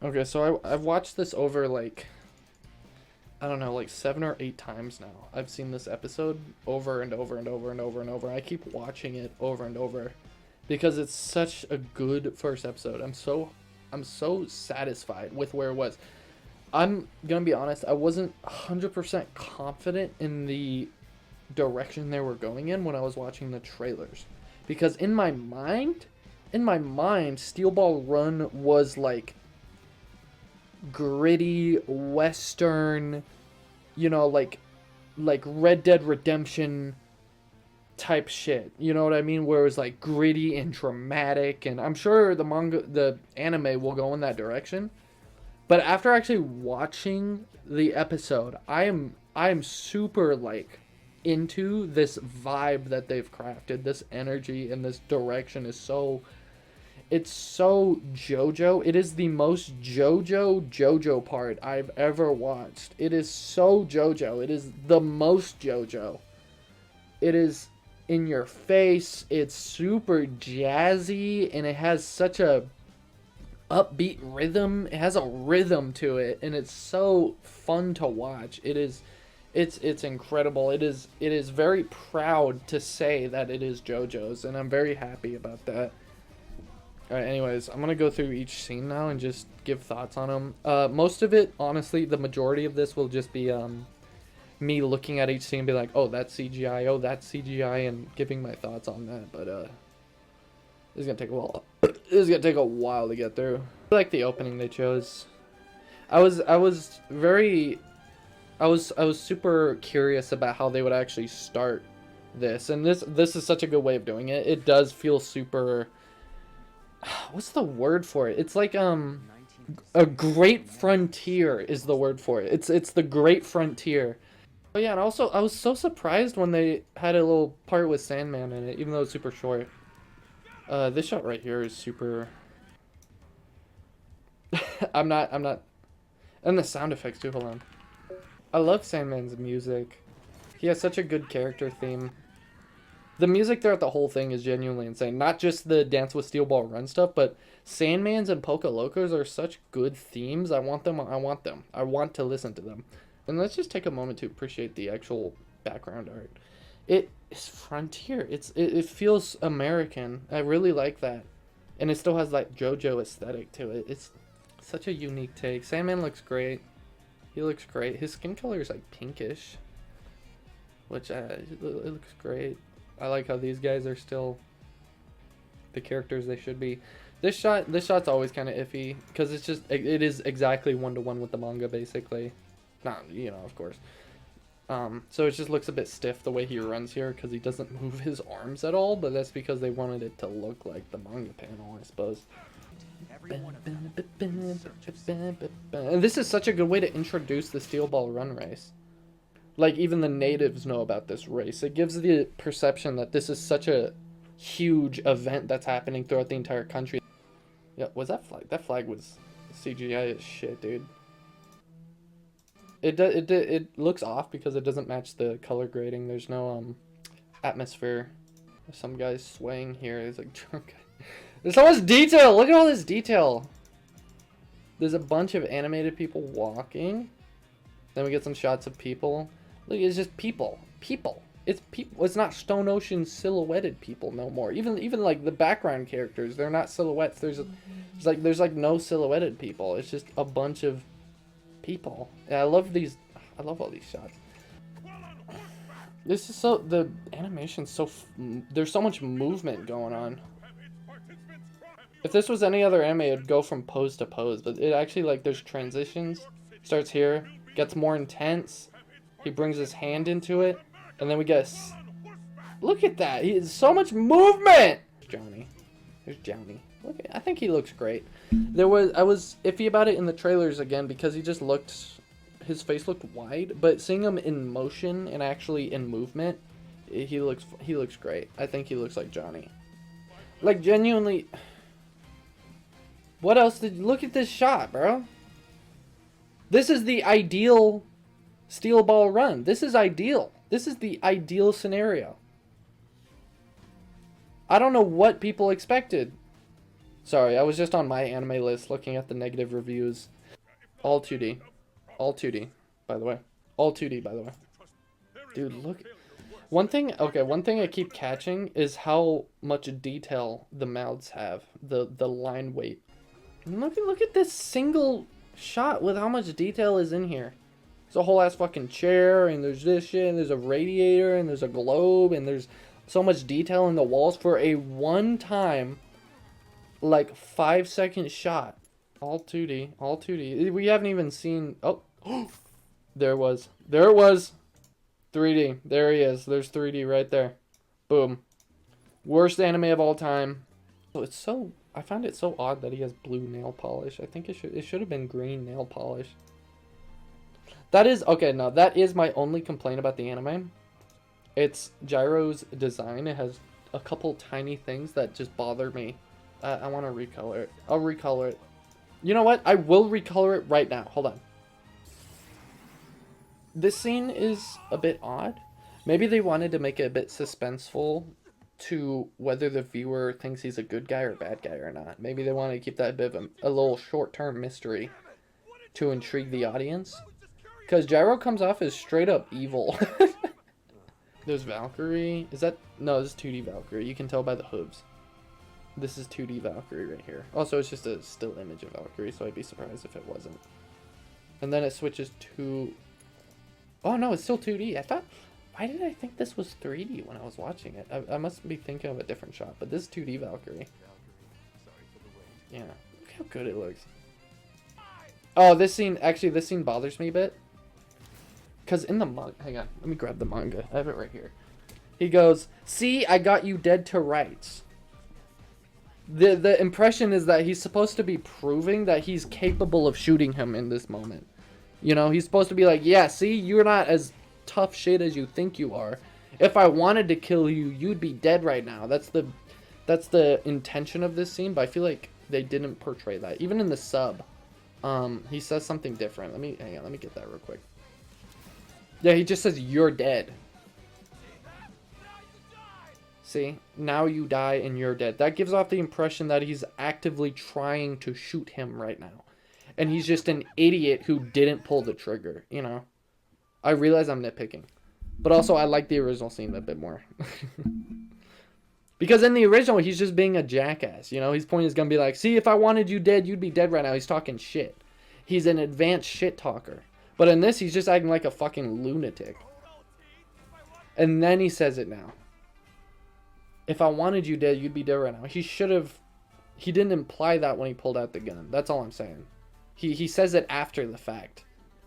Okay, so I've watched this over like, I don't know, like 7 or 8 times now. I've seen this episode over and over and over and over and over. I keep watching it over and over because it's such a good first episode. I'm so satisfied with where it was. I'm gonna be honest, I wasn't 100% confident in the direction they were going in when I was watching the trailers. Because in my mind, Steel Ball Run was like gritty western, like Red Dead Redemption type shit. You know what I mean? Where it was like gritty and dramatic, and I'm sure the anime will go in that direction. But after actually watching the episode, I am super like into this vibe that they've crafted. This energy and this direction is it's so JoJo. It is the most JoJo part I've ever watched. It is so JoJo. It is the most JoJo. It is in your face. It's super jazzy, and it has such a upbeat rhythm. It has a rhythm to it, and it's so fun to watch. It's incredible. It is very proud to say that it is JoJo's, and I'm very happy about that. Alright, anyways, I'm gonna go through each scene now and just give thoughts on them. Most of it, honestly, the majority of this will just be me looking at each scene and be like, oh, that's CGI, oh, that's CGI, and giving my thoughts on that. But this is gonna take a while. This is gonna take a while to get through. I like the opening they chose. I was super curious about how they would actually start this, and this is such a good way of doing it. It does feel super. What's the word for it? It's like a great frontier is the word for it. It's the great frontier. Oh yeah, and also I was so surprised when they had a little part with Sandman in it, even though it's super short. This shot right here is super. I'm not, and the sound effects too. Hold on. I love Sandman's music. He has such a good character theme. The music throughout the whole thing is genuinely insane. Not just the Dance with Steel Ball Run stuff, but Sandman's and Poca Locos are such good themes. I want them. I want to listen to them. And let's just take a moment to appreciate the actual background art. It is frontier. It feels American. I really like that. And it still has that JoJo aesthetic to it. It's such a unique take. Sandman looks great. He looks great. His skin color is like pinkish, which it looks great. I like how these guys are still the characters they should be. This shot's always kind of iffy because it is exactly 1-to-1 with the manga basically. Not, of course. So it just looks a bit stiff the way he runs here because he doesn't move his arms at all, but that's because they wanted it to look like the manga panel, I suppose. And this is such a good way to introduce the Steel Ball Run race. Like, even the natives know about this race. It gives the perception that this is such a huge event that's happening throughout the entire country. Yeah, was that flag? That flag was CGI as shit, dude. It looks off because it doesn't match the color grading. There's no atmosphere. There's some guys swaying here. He's like drunk. There's so much detail. Look at all this detail. There's a bunch of animated people walking. Then we get some shots of people. Look, it's just people. People. It's people. It's not Stone Ocean silhouetted people no more. Even like the background characters, they're not silhouettes. There's like no silhouetted people. It's just a bunch of people. Yeah, I love all these shots. This is the animation's so there's so much movement going on. If this was any other anime, it'd go from pose to pose, but it actually, like, there's transitions. Starts here, gets more intense. He brings his hand into it, and then we get look at that. He has so much movement. Johnny. There's Johnny. Look, I think he looks great. I was iffy about it in the trailers again because his face looked wide, but seeing him in motion and actually in movement, he looks great. I think he looks like Johnny. Like, genuinely. What else look at this shot, bro? This is the ideal Steel Ball Run. This is ideal. This is the ideal scenario. I don't know what people expected. Sorry, I was just on my anime list looking at the negative reviews. All 2D. All 2D, by the way. All 2D, by the way. Dude, look. One thing I keep catching is how much detail the mouths have. The line weight. Look at this single shot with how much detail is in here. There's a whole ass fucking chair, and there's this shit, and there's a radiator, and there's a globe, and there's so much detail in the walls for a one-time, like, 5-second shot. All 2D, all 2D. We haven't even seen... Oh, there it was. There it was. 3D. There he is. There's 3D right there. Boom. Worst anime of all time. Oh, it's so... I find it so odd that he has blue nail polish. I think it should have been green nail polish. That is... Okay, no. That is my only complaint about the anime. It's Gyro's design. It has a couple tiny things that just bother me. I want to recolor it. I'll recolor it. You know what? I will recolor it right now. Hold on. This scene is a bit odd. Maybe they wanted to make it a bit suspenseful to whether the viewer thinks he's a good guy or a bad guy or not. Maybe they wanted to keep that a bit of a little short-term mystery to intrigue the audience. Because Gyro comes off as straight up evil. There's Valkyrie. Is that... No, this is 2D Valkyrie. You can tell by the hooves. This is 2D Valkyrie right here. Also, it's just a still image of Valkyrie, so I'd be surprised if it wasn't. And then it switches to... Oh, no, it's still 2D. I thought... Why did I think this was 3D when I was watching it? I must be thinking of a different shot, but this is 2D Valkyrie. Yeah. Look how good it looks. Oh, this scene... Actually, this scene bothers me a bit. Because in the manga... Hang on. Let me grab the manga. I have it right here. He goes, "See, I got you dead to rights." The impression is that he's supposed to be proving that he's capable of shooting him in this moment. You know, he's supposed to be like, yeah, see, you're not as tough shit as you think you are. If I wanted to kill you, you'd be dead right now. That's the intention of this scene, but I feel like they didn't portray that. Even in the sub, he says something different. Hang on, let me get that real quick. Yeah, he just says, "You're dead." See? Now you die and you're dead. That gives off the impression that he's actively trying to shoot him right now. And he's just an idiot who didn't pull the trigger, you know? I realize I'm nitpicking. But also, I like the original scene a bit more. Because in the original, he's just being a jackass, you know? His point is going to be like, "See, if I wanted you dead, you'd be dead right now." He's talking shit. He's an advanced shit talker. But in this, he's just acting like a fucking lunatic. And then he says it now. "If I wanted you dead, you'd be dead right now." He didn't imply that when he pulled out the gun. That's all I'm saying. He says it after the fact.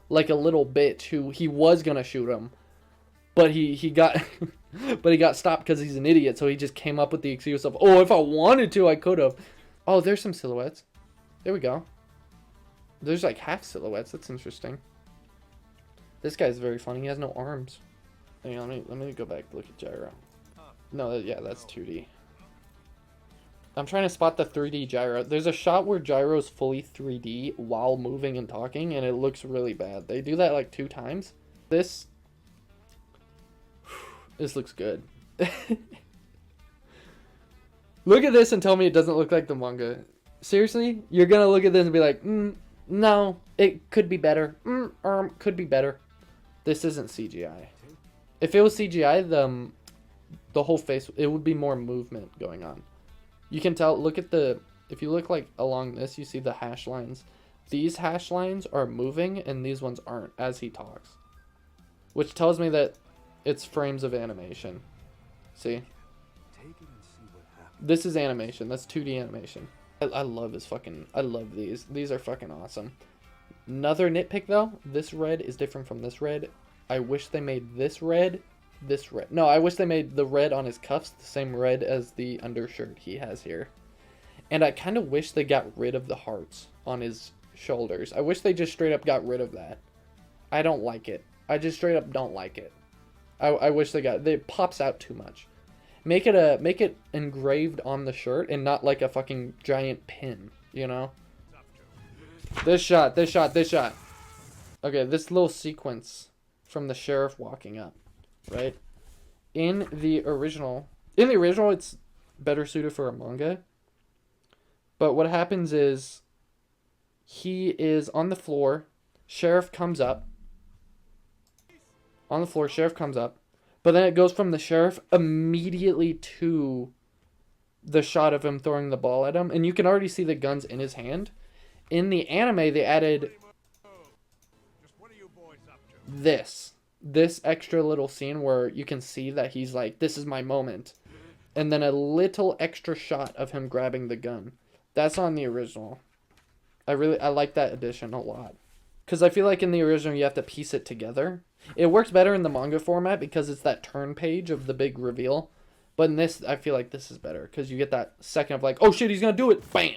Like a little bitch who he was going to shoot him. But he got but he got stopped because he's an idiot. So he just came up with the excuse of, "Oh, if I wanted to, I could have." Oh, there's some silhouettes. There we go. There's like half silhouettes. That's interesting. This guy's very funny. He has no arms. Hang on, let me go back and look at Gyro. No, yeah, that's 2D. I'm trying to spot the 3D Gyro. There's a shot where Gyro's fully 3D while moving and talking, and it looks really bad. They do that like 2 times. This looks good. Look at this and tell me it doesn't look like the manga. Seriously? You're gonna look at this and be like, no, it could be better. Could be better. This isn't CGI. If it was CGI, the whole face, it would be more movement going on. You can tell, look at if you look like along this, you see the hash lines. These hash lines are moving and these ones aren't as he talks. Which tells me that it's frames of animation. See? This is animation. That's 2D animation. I love I love these. These are fucking awesome. Another nitpick though, this red is different from this red. I wish they made this red. No, I wish they made the red on his cuffs the same red as the undershirt he has here. And I kind of wish they got rid of the hearts on his shoulders. I wish they just straight up got rid of that. I don't like it. I just straight up don't like it. I wish it pops out too much. Make it engraved on the shirt and not like a fucking giant pin, you know? This shot. Okay, this little sequence from the sheriff walking up, right? In the original, it's better suited for a manga. But what happens is he is on the floor. Sheriff comes up. On the floor, sheriff comes up. But then it goes from the sheriff immediately to the shot of him throwing the ball at him. And you can already see the guns in his hand. In the anime, they added this extra little scene where you can see that he's like, this is my moment. And then a little extra shot of him grabbing the gun. That's on the original. I like that addition a lot. Because I feel like in the original you have to piece it together. It works better in the manga format because it's that turn page of the big reveal. But in this, I feel like this is better. Because you get that second of like, oh shit, he's going to do it. Bam!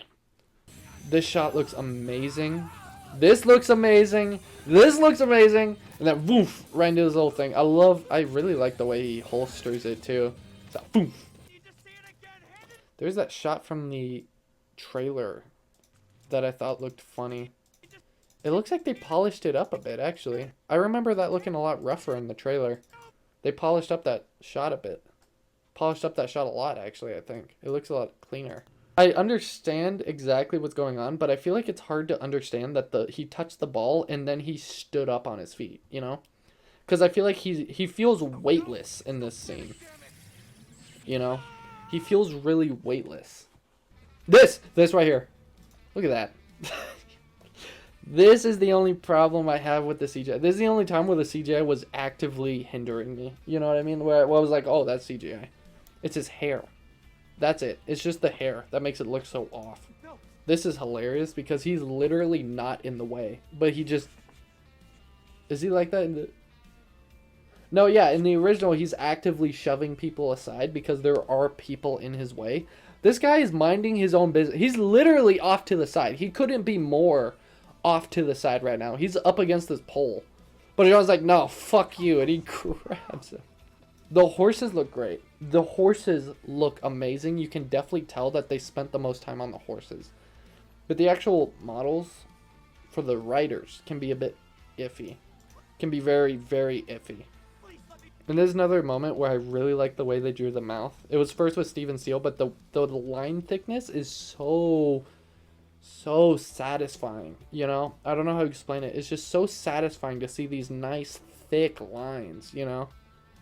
This shot looks amazing. This looks amazing. This looks amazing. And then woof, right into this little thing. I really like the way he holsters it too. So, boom. There's that shot from the trailer that I thought looked funny. It looks like they polished it up a bit, actually. I remember that looking a lot rougher in the trailer. They polished up that shot a bit. Polished up that shot a lot, actually, I think. It looks a lot cleaner. I understand exactly what's going on, but I feel like it's hard to understand that he touched the ball and then he stood up on his feet, you know? Because I feel like he feels weightless in this scene. You know? He feels really weightless. This right here. Look at that. This is the only problem I have with the CGI. This is the only time where the CGI was actively hindering me. You know what I mean? Where I was like, oh, that's CGI. It's his hair. That's it. It's just the hair that makes it look so off. This is hilarious because he's literally not in the way. But he just... Is he like that in the... No, yeah, in the original, he's actively shoving people aside because there are people in his way. This guy is minding his own business. He's literally off to the side. He couldn't be more off to the side right now. He's up against this pole. But he was like, no, fuck you. And he grabs him. The horses look great. The horses look amazing. You can definitely tell that they spent the most time on the horses. But the actual models for the riders can be a bit iffy. Can be very, very iffy. And there's another moment where I really like the way they drew the mouth. It was first with Steven Seagal, but the line thickness is so satisfying, you know? I don't know how to explain it. It's just so satisfying to see these nice, thick lines, you know?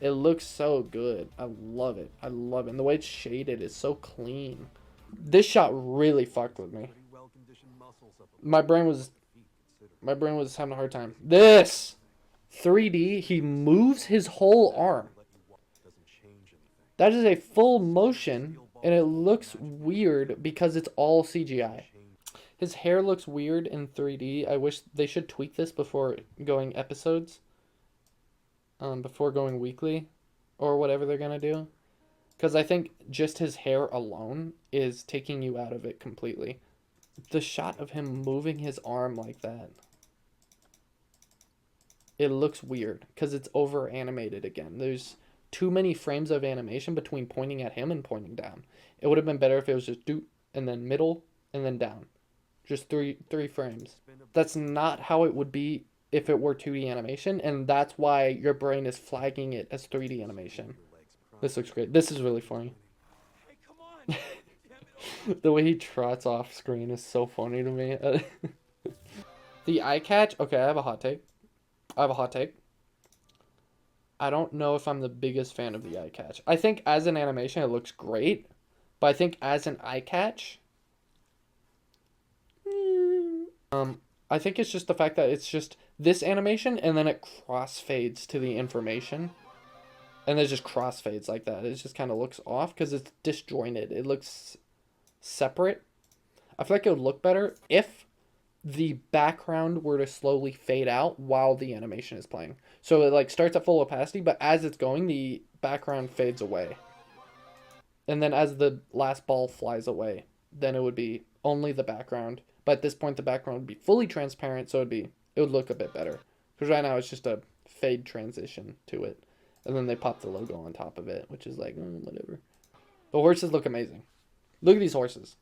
It looks so good. I love it. I love it. And the way it's shaded is so clean. This shot really fucked with me. My brain was having a hard time. This 3D, he moves his whole arm. That is a full motion, and it looks weird because it's all CGI. His hair looks weird in 3D. I wish they should tweak this before going episodes. Before going weekly, or whatever they're gonna do. Because I think just his hair alone is taking you out of it completely. The shot of him moving his arm like that. It looks weird because it's over animated again. There's too many frames of animation between pointing at him and pointing down. It would have been better if it was just doot and then middle and then down. Just three frames. That's not how it would be if it were 2D animation, and that's why your brain is flagging it as 3D animation. This looks great. This is really funny. Hey, come on. The way he trots off screen is so funny to me. The eye catch. Okay, I have a hot take. I don't know if I'm the biggest fan of the eye catch. I think as an animation it looks great, but I think as an eye catch, I think it's just the fact that it's just this animation and then it crossfades to the information. And it just crossfades like that. It just kind of looks off because it's disjointed. It looks separate. I feel like it would look better if the background were to slowly fade out while the animation is playing. So it like starts at full opacity, but as it's going, the background fades away. And then as the last ball flies away, then it would be only the background. But at this point, the background would be fully transparent, so it would look a bit better. Because right now, it's just a fade transition to it. And then they pop the logo on top of it, which is like, whatever. The horses look amazing. Look at these horses.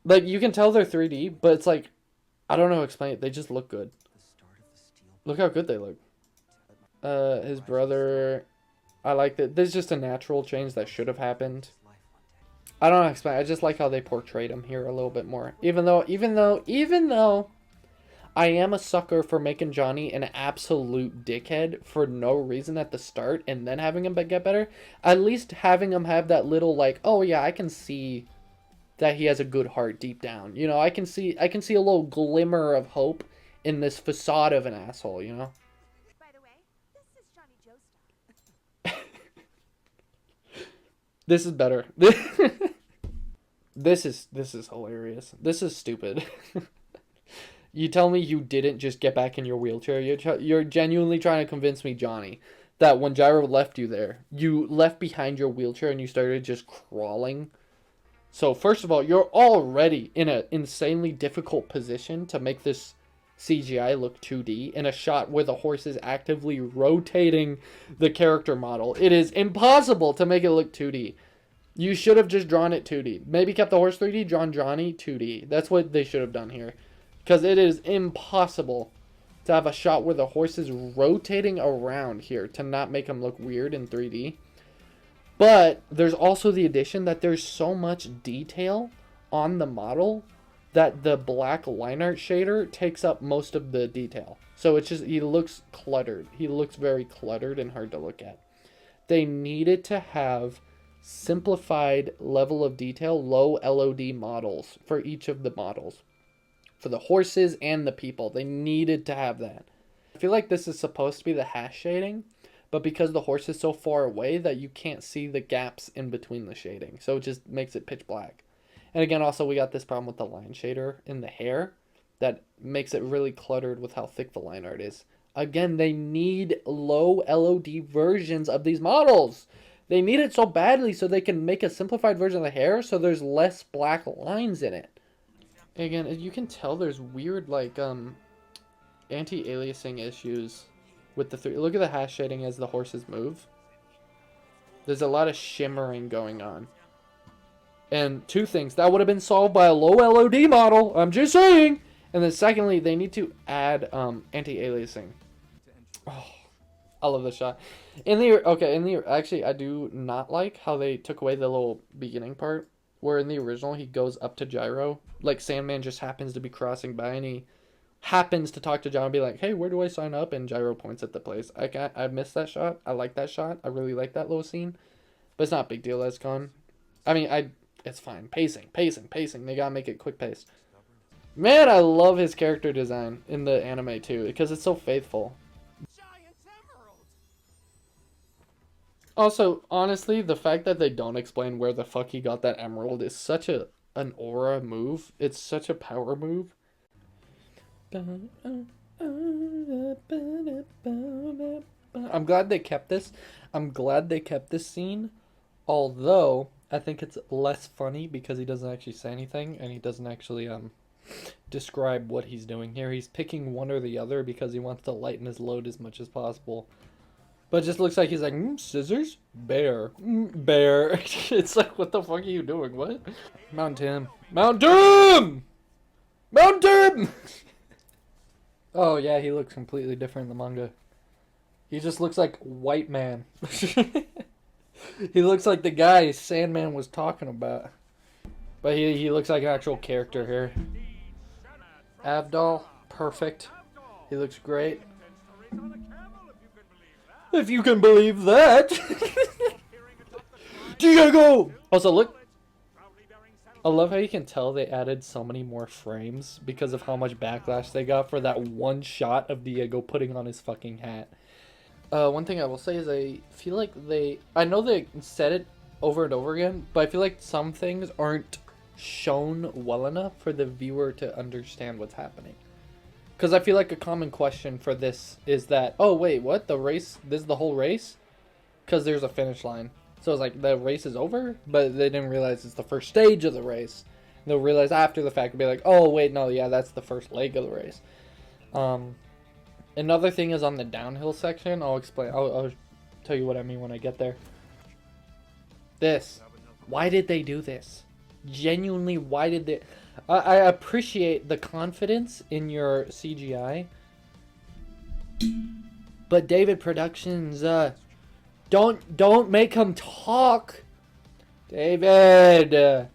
Like, you can tell they're 3D, but it's like, I don't know how to explain it. They just look good. Look how good they look. His brother, I like that. There's just a natural change that should have happened. I don't expect. I just like how they portrayed him here a little bit more. Even though I am a sucker for making Johnny an absolute dickhead for no reason at the start and then having him get better. At least having him have that little like, oh yeah, I can see that he has a good heart deep down. You know, I can see a little glimmer of hope in this facade of an asshole, you know? By the way, this is Johnny Joestar. This is better. This is hilarious. This is stupid. You tell me you didn't just get back in your wheelchair. You're genuinely trying to convince me, Johnny, that when Gyro left you there, you left behind your wheelchair and you started just crawling. So first of all, you're already in an insanely difficult position to make this CGI look 2D in a shot where the horse is actively rotating the character model. It is impossible to make it look 2D. You should have just drawn it 2D. Maybe kept the horse 3D, drawn Johnny 2D. That's what they should have done here. Because it is impossible to have a shot where the horse is rotating around here to not make him look weird in 3D. But there's also the addition that there's so much detail on the model that the black line art shader takes up most of the detail. So it's just, he looks cluttered. He looks very cluttered and hard to look at. They needed to have simplified level of detail, low LOD models for each of the models. For the horses and the people. They needed to have that. I feel like this is supposed to be the hash shading, but because the horse is so far away that you can't see the gaps in between the shading. So it just makes it pitch black. And again, also we got this problem with the line shader in the hair that makes it really cluttered with how thick the line art is. Again, they need low LOD versions of these models. They need it so badly so they can make a simplified version of the hair so there's less black lines in it. Again, you can tell there's weird, like, anti-aliasing issues with the three. Look at the hash shading as the horses move. There's a lot of shimmering going on. And two things. That would have been solved by a low LOD model. I'm just saying. And then secondly, they need to add anti-aliasing. Oh, I love this shot. Actually, I do not like how they took away the little beginning part. Where in the original, he goes up to Gyro. Like, Sandman just happens to be crossing by, and he happens to talk to John and be like, hey, where do I sign up? And Gyro points at the place. I missed that shot. I like that shot. I really like that little scene. But it's not a big deal that's gone. I mean, it's fine. Pacing. They gotta make it quick pace. Man, I love his character design in the anime, too. Because it's so faithful. Also, honestly, the fact that they don't explain where the fuck he got that emerald is such an aura move. It's such a power move. I'm glad they kept this. I'm glad they kept this scene. Although, I think it's less funny because he doesn't actually say anything and he doesn't actually describe what he's doing here. He's picking one or the other because he wants to lighten his load as much as possible. But it just looks like he's like, scissors? Bear. Bear. It's like, what the fuck are you doing? What? Mount Tim. Mount Tim! Mount Tim! Oh, yeah, he looks completely different in the manga. He just looks like white man. He looks like the guy Sandman was talking about. But he looks like an actual character here. Avdol, perfect. He looks great. If you can believe that. Diego! Also, look. I love how you can tell they added so many more frames because of how much backlash they got for that one shot of Diego putting on his fucking hat. One thing I will say is I feel like I know they said it over and over again, but I feel like some things aren't shown well enough for the viewer to understand what's happening. Because I feel like a common question for this is that, oh wait, what? The race? This is the whole race? Because there's a finish line. So it's like, the race is over? But they didn't realize it's the first stage of the race. They'll realize after the fact, and be like, oh wait, no, yeah, that's the first leg of the race. Another thing is on the downhill section. I'll explain. I'll tell you what I mean when I get there. This. Why did they do this? Genuinely, why did they... I appreciate the confidence in your CGI, but David Productions, don't make him talk. David!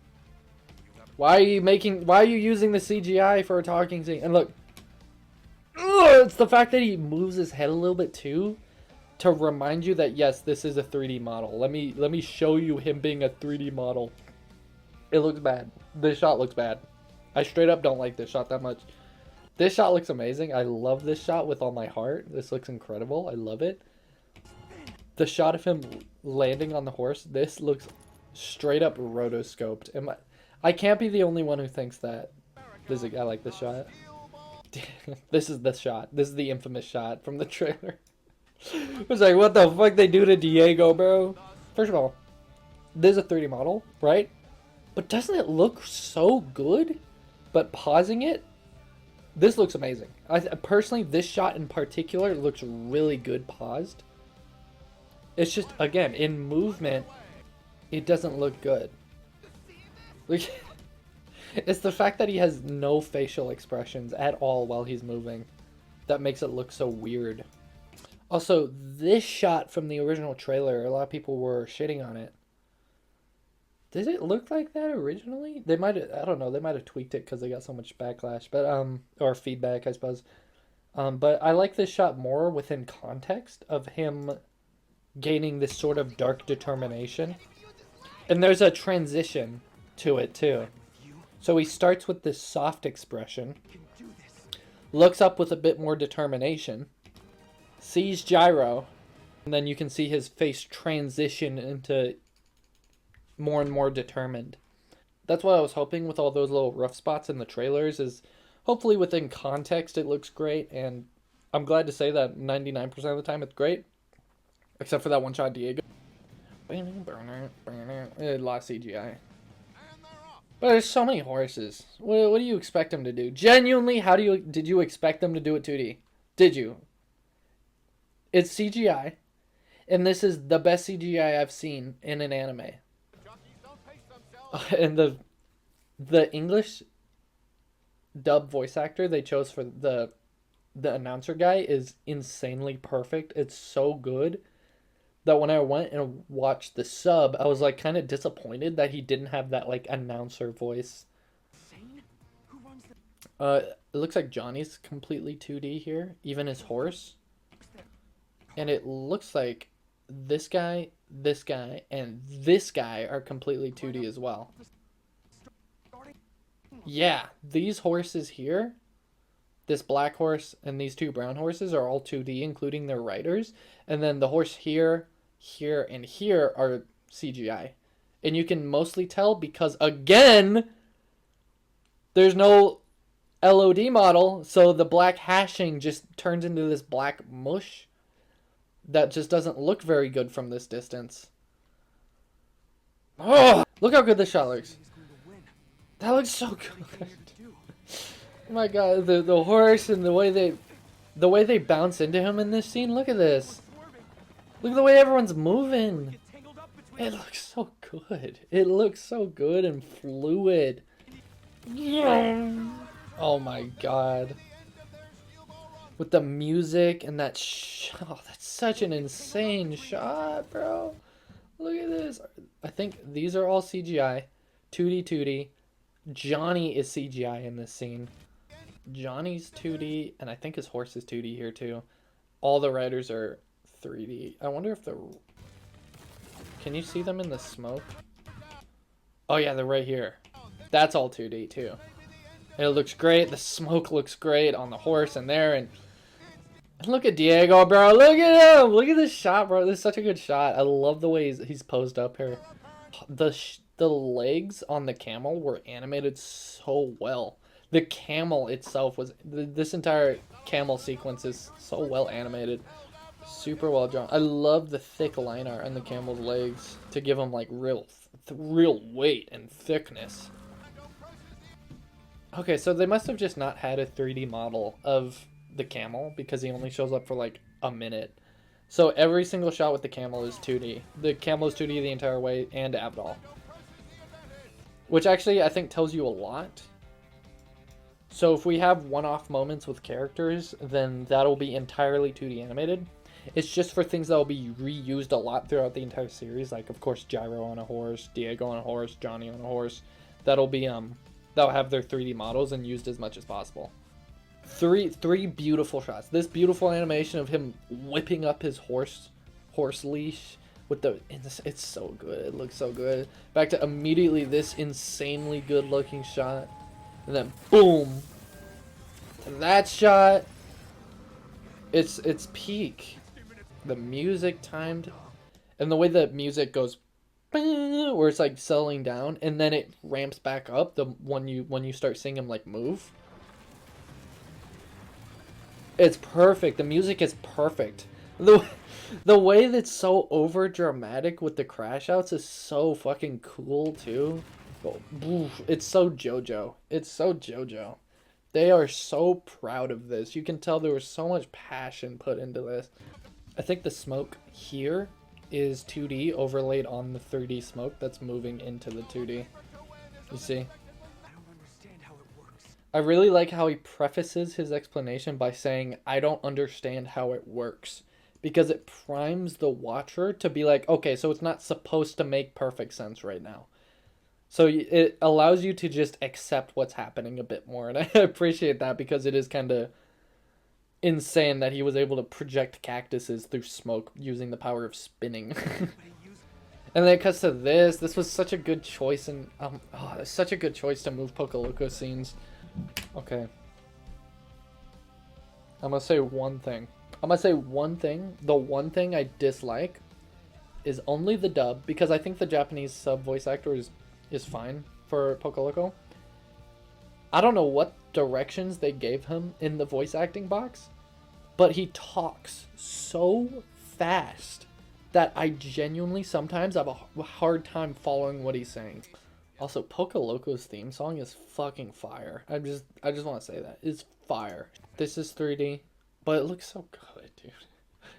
Why are you using the CGI for a talking scene? And look, it's the fact that he moves his head a little bit too, to remind you that yes, this is a 3D model. Let me show you him being a 3D model. It looks bad. This shot looks bad. I straight up don't like this shot that much. This shot looks amazing. I love this shot with all my heart. This looks incredible. I love it. The shot of him landing on the horse, this looks straight up rotoscoped. I can't be the only one who thinks that. I like this shot. This is the shot. This is the infamous shot from the trailer. It was like, what the fuck they do to Diego, bro? First of all, this is a 3D model, right? But doesn't it look so good? But pausing it, this looks amazing. Personally, this shot in particular looks really good paused. It's just, again, in movement, it doesn't look good. Like, it's the fact that he has no facial expressions at all while he's moving that makes it look so weird. Also, this shot from the original trailer, a lot of people were shitting on it. Did it look like that originally? They might have, I don't know, they might have tweaked it because they got so much backlash, but, or feedback, I suppose. But I like this shot more within context of him gaining this sort of dark determination. And there's a transition to it, too. So he starts with this soft expression, looks up with a bit more determination, sees Gyro, and then you can see his face transition into more and more determined. That's what I was hoping with all those little rough spots in the trailers, is hopefully within context it looks great, and I'm glad to say that 99% of the time it's great, except for that one shot Diego. A lot of CGI. But there's so many horses. What do you expect them to do? Genuinely, did you expect them to do it 2D? Did you? It's CGI, and this is the best CGI I've seen in an anime. And the English dub voice actor they chose for the announcer guy is insanely perfect. It's so good that when I went and watched the sub, I was like kind of disappointed that he didn't have that like announcer voice. It looks like Johnny's completely 2D here, even his horse. And it looks like this guy, and this guy are completely 2D as well. Yeah, these horses here, this black horse and these two brown horses are all 2D, including their riders. And then the horse here, here, and here are CGI. And you can mostly tell because, again, there's no LOD model, so the black hashing just turns into this black mush that just doesn't look very good from this distance. Oh, look how good this shot looks. That looks so good. Oh my god, the horse and the way they bounce into him in this scene. Look at this. Look at the way everyone's moving. It looks so good. It looks so good and fluid. Oh my god. With the music and that shot. That's such an insane shot, bro. Look at this. I think these are all CGI. 2D. Johnny is CGI in this scene. Johnny's 2D, and I think his horse is 2D here too. All the riders are 3D. I wonder if they're... Can you see them in the smoke? Oh yeah, they're right here. That's all 2D too. And it looks great. The smoke looks great on the horse and there. And look at Diego, bro. Look at him. Look at this shot, bro. This is such a good shot. I love the way he's posed up here. The legs on the camel were animated so well. The camel itself was... This entire camel sequence is so well animated. Super well drawn. I love the thick line art on the camel's legs to give them like real weight and thickness. Okay, so they must have just not had a 3D model of the camel because he only shows up for like a minute. So every single shot with the camel is 2D. The camel is 2D the entire way, and Abdal. Which actually I think tells you a lot. So if we have one-off moments with characters, then that'll be entirely 2D animated. It's just for things that will be reused a lot throughout the entire series. Like, of course, Gyro on a horse, Diego on a horse, Johnny on a horse. That'll be, that'll have their 3D models and used as much as possible. Three beautiful shots. This beautiful animation of him whipping up his horse leash with the, it's so good. It looks so good. Back to immediately this insanely good looking shot, and then boom, and that shot. It's peak. The music timed, and the way the music goes, where it's like settling down, and then it ramps back up. The when you start seeing him like move. It's perfect. The music is perfect. The way that's so over dramatic with the crash outs is so fucking cool too. It's so Jojo. It's so Jojo. They are so proud of this. You can tell there was so much passion put into this. I think the smoke here is 2D overlaid on the 3D smoke that's moving into the 2D. You see? I really like how he prefaces his explanation by saying, I don't understand how it works. Because it primes the watcher to be like, okay, so it's not supposed to make perfect sense right now. So it allows you to just accept what's happening a bit more. And I appreciate that because it is kind of insane that he was able to project cactuses through smoke using the power of spinning. And then it cuts to this. This was such a good choice. And such a good choice to move Poco scenes. Okay. I'm going to say one thing. The one thing I dislike is only the dub, because I think the Japanese sub voice actor is fine for Poco. I don't know what directions they gave him in the voice acting box, but he talks so fast that I genuinely sometimes have a hard time following what he's saying. Also, Poco Loco's theme song is fucking fire. I just want to say that. It's fire. This is 3D, but it looks so good, dude.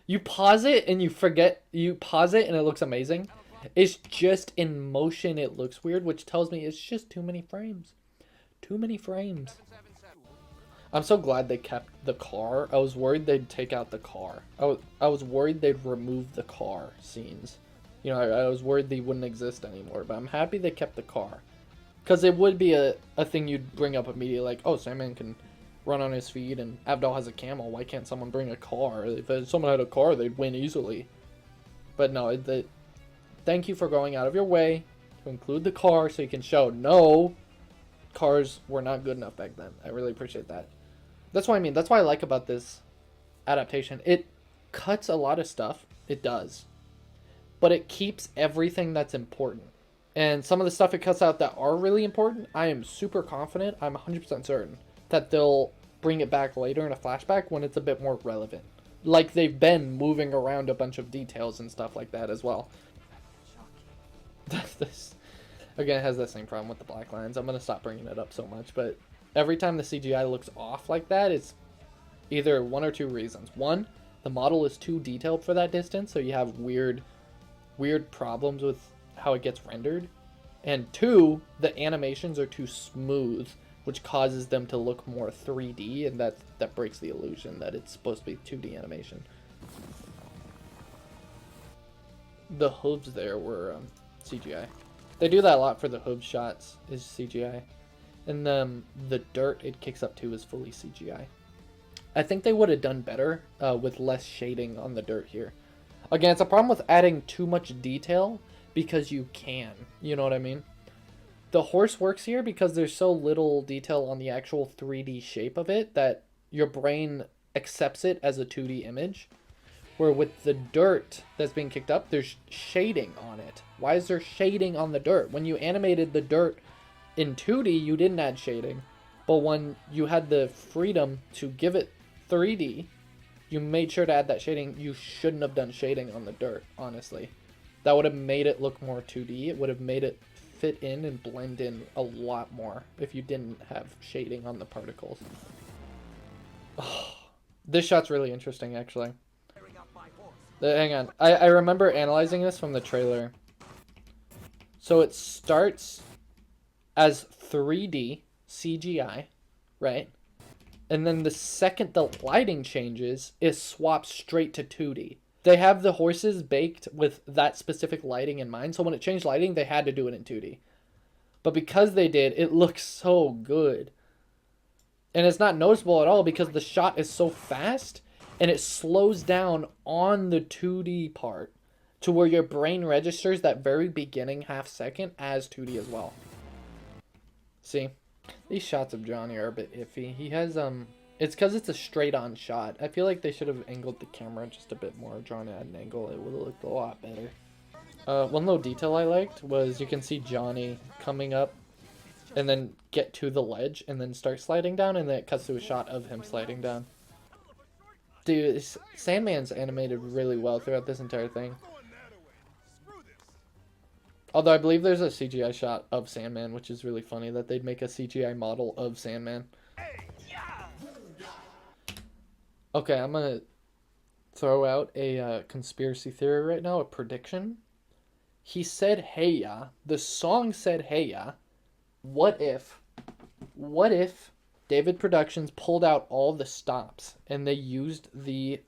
You pause it and you forget. You pause it and it looks amazing. It's just in motion it looks weird, which tells me it's just too many frames. Too many frames. I'm so glad they kept the car. I was worried they'd take out the car. I was worried they'd remove the car scenes. You know, I was worried they wouldn't exist anymore, but I'm happy they kept the car. Because it would be a thing you'd bring up immediately, like, oh, Sandman can run on his feet and Abdul has a camel. Why can't someone bring a car? If someone had a car, they'd win easily. But no, thank you for going out of your way to include the car so you can show, no, cars were not good enough back then. I really appreciate that. That's what I mean. That's what I like about this adaptation. It cuts a lot of stuff. It does. But it keeps everything that's important. And some of the stuff it cuts out that are really important, I am super confident, I'm 100% certain, that they'll bring it back later in a flashback when it's a bit more relevant. Like they've been moving around a bunch of details and stuff like that as well. This, again, has the same problem with the black lines. I'm going to stop bringing it up so much, but every time the CGI looks off like that, it's either one or two reasons. One, the model is too detailed for that distance, so you have weird problems with how it gets rendered. And two, the animations are too smooth, which causes them to look more 3D, and that breaks the illusion that it's supposed to be 2D animation. The hooves there were CGI. They do that a lot for the hoof shots, is CGI. And the dirt it kicks up to is fully CGI. I think they would have done better with less shading on the dirt here. Again, it's a problem with adding too much detail because you can. You know what I mean? The horse works here because there's so little detail on the actual 3D shape of it that your brain accepts it as a 2D image. Where with the dirt that's being kicked up, there's shading on it. Why is there shading on the dirt? When you animated the dirt in 2D, you didn't add shading. But when you had the freedom to give it 3D, you made sure to add that shading. You shouldn't have done shading on the dirt, honestly. That would have made it look more 2D. It would have made it fit in and blend in a lot more if you didn't have shading on the particles. Oh, this shot's really interesting, actually. Hang on. I remember analyzing this from the trailer. So it starts as 3D CGI, right? And then the second the lighting changes, it swaps straight to 2D. They have the horses baked with that specific lighting in mind. So when it changed lighting, they had to do it in 2D. But because they did, it looks so good. And it's not noticeable at all because the shot is so fast and it slows down on the 2D part to where your brain registers that very beginning half second as 2D as well. See? These shots of Johnny are a bit iffy. He has, it's because it's a straight-on shot. I feel like they should have angled the camera just a bit more, drawn at an angle. It would have looked a lot better. One little detail I liked was you can see Johnny coming up and then get to the ledge and then start sliding down, and then it cuts to a shot of him sliding down. Dude, Sandman's animated really well throughout this entire thing. Although I believe there's a CGI shot of Sandman, which is really funny that they'd make a CGI model of Sandman. Okay, I'm gonna throw out a conspiracy theory right now, a prediction. He said "Hey Ya." The song said "Hey Ya." What if David Productions pulled out all the stops and they used the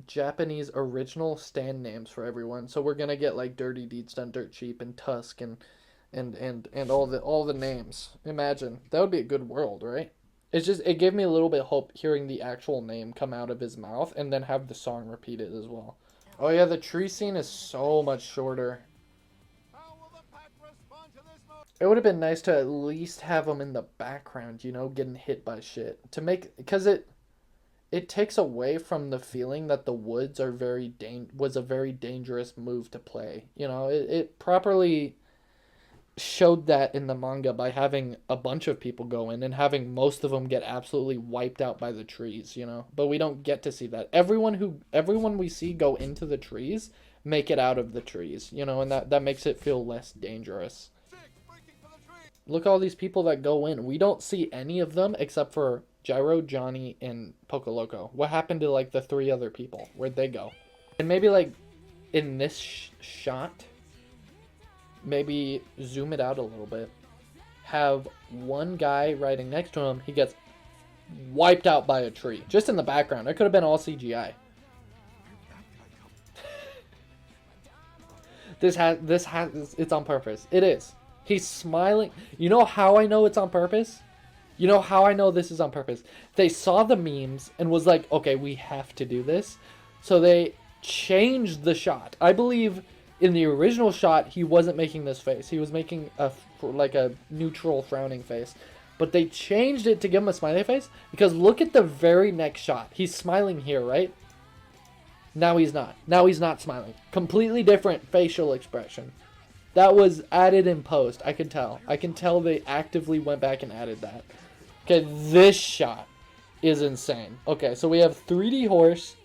Japanese original stand names for everyone? So we're gonna get like Dirty Deeds Done Dirt Cheap and Tusk and all the names. Imagine that would be a good world, right? It's just, it gave me a little bit of hope hearing the actual name come out of his mouth and then have the song repeated as well. Oh yeah, the tree scene is so much shorter. It would have been nice to at least have him in the background, you know, getting hit by shit. To make, because it takes away from the feeling that the woods are was a very dangerous move to play. You know, it properly showed that in the manga by having a bunch of people go in and having most of them get absolutely wiped out by the trees, you know. But we don't get to see that. Everyone we see go into the trees make it out of the trees, you know, and that makes it feel less dangerous. Look at all these people that go in. We don't see any of them except for Gyro, Johnny, and Poco Loco. What happened to like the 3 other people? Where'd they go? And maybe like in this shot, maybe zoom it out a little bit. Have one guy riding next to him. He gets wiped out by a tree. Just in the background. It could have been all CGI. It's on purpose. It is. He's smiling. You know how I know it's on purpose? You know how I know this is on purpose? They saw the memes and was like, okay, we have to do this. So they changed the shot. I believe in the original shot, he wasn't making this face. He was making a neutral frowning face. But they changed it to give him a smiley face. Because look at the very next shot. He's smiling here, right? Now he's not. Now he's not smiling. Completely different facial expression. That was added in post. I can tell. I can tell they actively went back and added that. Okay, this shot is insane. Okay, so we have 3D horse.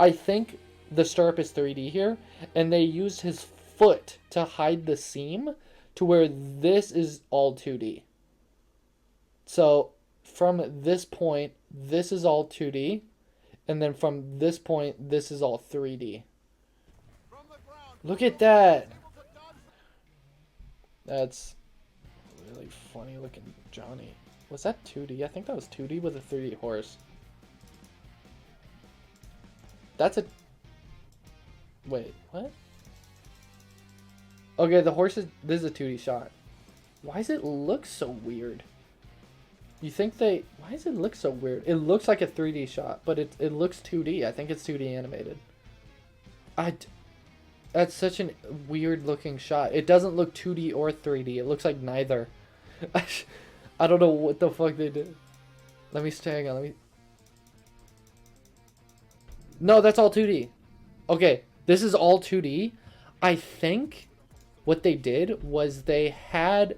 I think the stirrup is 3D here. And they used his foot to hide the seam to where this is all 2D. So from this point, this is all 2D. And then from this point, this is all 3D. Look at that. That's really funny looking Johnny. Was that 2D? I think that was 2D with a 3D horse. That's a... Wait, what? Okay, the horse is... This is a 2D shot. Why does it look so weird? You think they... Why does it look so weird? It looks like a 3D shot, but it looks 2D. I think it's 2D animated. That's such a weird looking shot. It doesn't look 2D or 3D. It looks like neither. I don't know what the fuck they did. Let me hang on. Let me... No, that's all 2D. Okay, this is all 2D. I think what they did was they had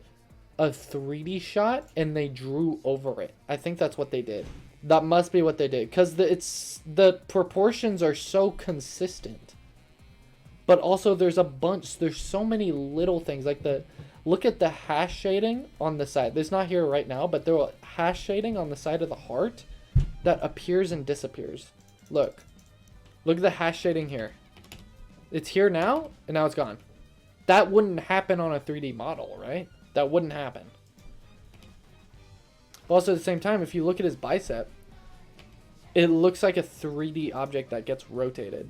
a 3D shot and they drew over it. I think that's what they did. That must be what they did. Because the proportions are so consistent. But also there's so many little things. Like look at the hash shading on the side. It's not here right now, but there was hash shading on the side of the heart that appears and disappears. Look at the hash shading here. It's here now, and now it's gone. That wouldn't happen on a 3D model, right? That wouldn't happen. But also at the same time, if you look at his bicep, it looks like a 3D object that gets rotated.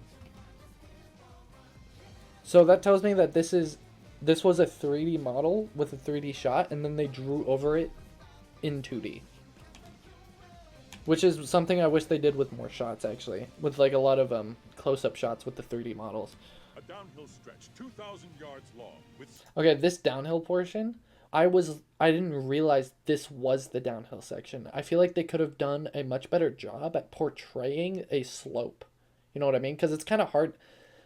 So that tells me that this was a 3D model with a 3D shot, and then they drew over it in 2D. Which is something I wish they did with more shots, actually. With like a lot of close-up shots with the 3D models. A downhill stretch 2,000 yards long with... Okay, this downhill portion, I didn't realize this was the downhill section. I feel like they could have done a much better job at portraying a slope. You know what I mean? Because it's kind of hard.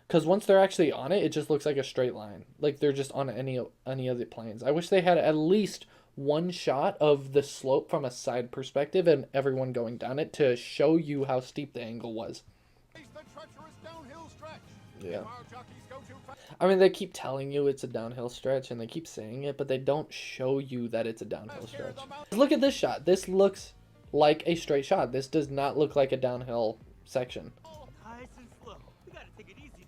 Because once they're actually on it, it just looks like a straight line. Like they're just on any of the planes. I wish they had at least one shot of the slope from a side perspective and everyone going down it to show you how steep the angle was. Yeah. I mean, they keep telling you it's a downhill stretch and they keep saying it, but they don't show you that it's a downhill stretch. Look at this shot. This looks like a straight shot. This does not look like a downhill section.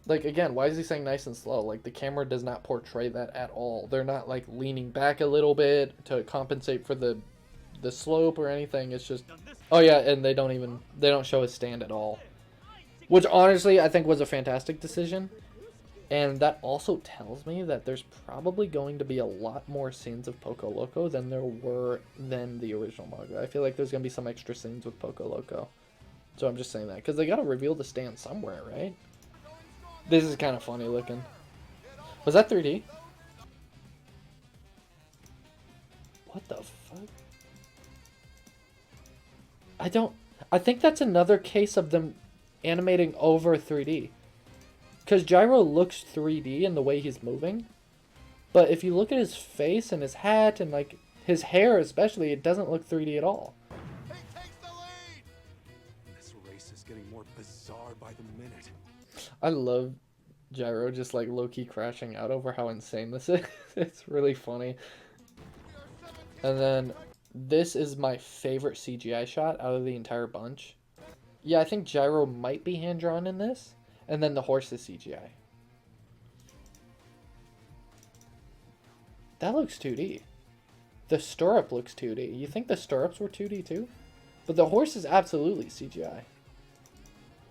Like, again, why is he saying nice and slow? Like, the camera does not portray that at all. They're not, like, leaning back a little bit to compensate for the slope or anything. It's just... Oh, yeah, and they don't show his stand at all. Which, honestly, I think was a fantastic decision. And that also tells me that there's probably going to be a lot more scenes of Poco Loco than there were than the original manga. I feel like there's going to be some extra scenes with Poco Loco. So I'm just saying that. Because they got to reveal the stand somewhere, right? This is kind of funny looking. Was that 3D? What the fuck? I think that's another case of them animating over 3D. Because Gyro looks 3D in the way he's moving. But if you look at his face and his hat and like his hair especially, it doesn't look 3D at all. He takes the lead! This race is getting more bizarre by the minute. I love Gyro just like low-key crashing out over how insane this is. It's really funny. And then this is my favorite CGI shot out of the entire bunch. Yeah, I think Gyro might be hand-drawn in this. And then the horse is CGI. That looks 2D. The stirrup looks 2D. You think the stirrups were 2D too? But the horse is absolutely CGI.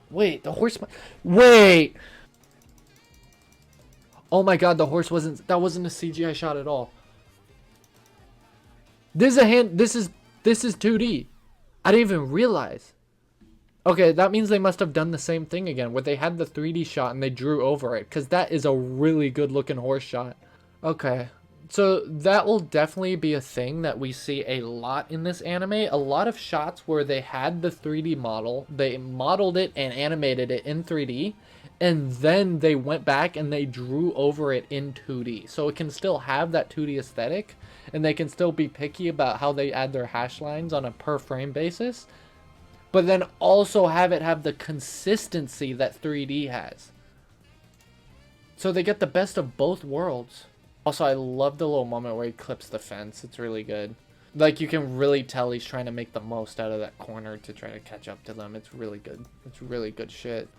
Wait, the horse... Wait! Oh my god, the horse wasn't... That wasn't a CGI shot at all. This is a hand... This is 2D. I didn't even realize. Okay, that means they must have done the same thing again, where they had the 3D shot and they drew over it, because that is a really good looking horse shot. Okay, so that will definitely be a thing that we see a lot in this anime. A lot of shots where they had the 3D model, they modeled it and animated it in 3D, and then they went back and they drew over it in 2D. So it can still have that 2D aesthetic, and they can still be picky about how they add their hash lines on a per frame basis. But then also have it have the consistency that 3D has. So they get the best of both worlds. Also, I love the little moment where he clips the fence. It's really good. Like, you can really tell he's trying to make the most out of that corner to try to catch up to them. It's really good. It's really good shit.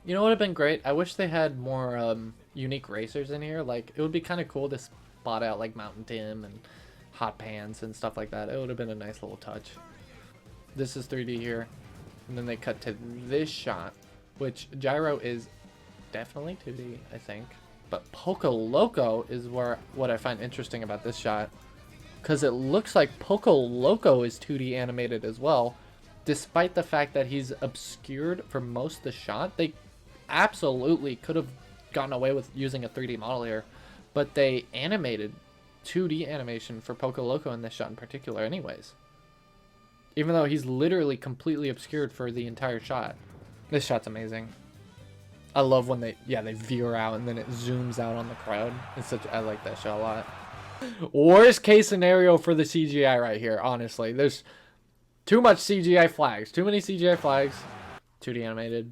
You know what would have been great? I wish they had more unique racers in here. Like, it would be kind of cool to spot out, like, Mountain Tim and Hot Pants and stuff like that. It would have been a nice little touch. This is 3D here, and then they cut to this shot, which Gyro is definitely 2D, I think. But Poco Loco is what I find interesting about this shot, because it looks like Poco Loco is 2D animated as well, despite the fact that he's obscured for most of the shot. They absolutely could have gotten away with using a 3D model here, but they animated 2D animation for Poco Loco in this shot in particular anyways. Even though he's literally completely obscured for the entire shot. This shot's amazing. I love when they veer out and then it zooms out on the crowd. I like that shot a lot. Worst case scenario for the CGI right here, honestly. There's too much CGI flags. Too many CGI flags. 2D animated.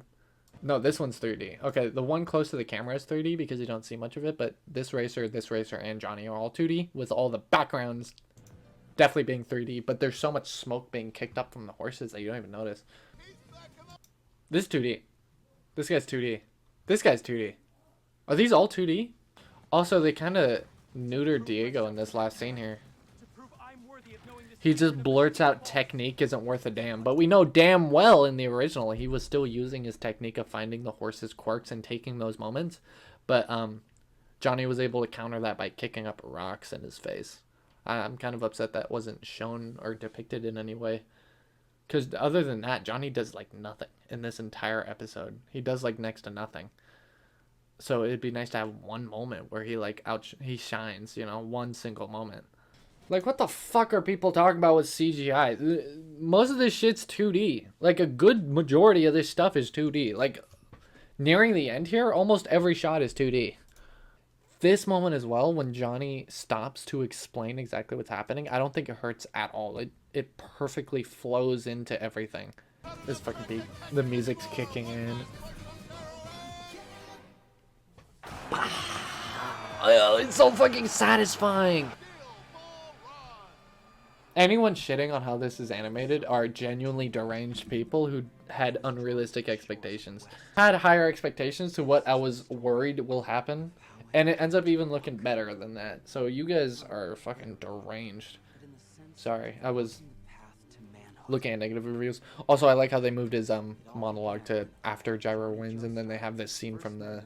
No, this one's 3D. Okay, the one close to the camera is 3D because you don't see much of it, but this racer, and Johnny are all 2D with all the backgrounds definitely being 3D, but there's so much smoke being kicked up from the horses that you don't even notice. This is 2D. This guy's 2D. This guy's 2D. Are these all 2D? Also, they kind of neutered Diego in this last scene here. He just blurts out technique isn't worth a damn. But we know damn well in the original he was still using his technique of finding the horse's quirks and taking those moments. But Johnny was able to counter that by kicking up rocks in his face. I'm kind of upset that wasn't shown or depicted in any way. Because other than that, Johnny does like nothing in this entire episode. He does like next to nothing. So it'd be nice to have one moment where he like he shines, you know, one single moment. Like, what the fuck are people talking about with CGI? Most of this shit's 2D. Like, a good majority of this stuff is 2D. Like, nearing the end here, almost every shot is 2D. This moment as well, when Johnny stops to explain exactly what's happening, I don't think it hurts at all. It perfectly flows into everything. This fucking beat. The music's kicking in. Oh, it's so fucking satisfying. Anyone shitting on how this is animated are genuinely deranged people who had unrealistic expectations. Had higher expectations to what I was worried will happen, and it ends up even looking better than that. So you guys are fucking deranged. Sorry, I was looking at negative reviews. Also, I like how they moved his monologue to after Gyro wins, and then they have this scene from the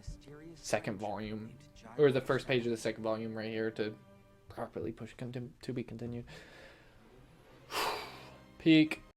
second volume, or the first page of the second volume right here to properly push to be continued. Peak.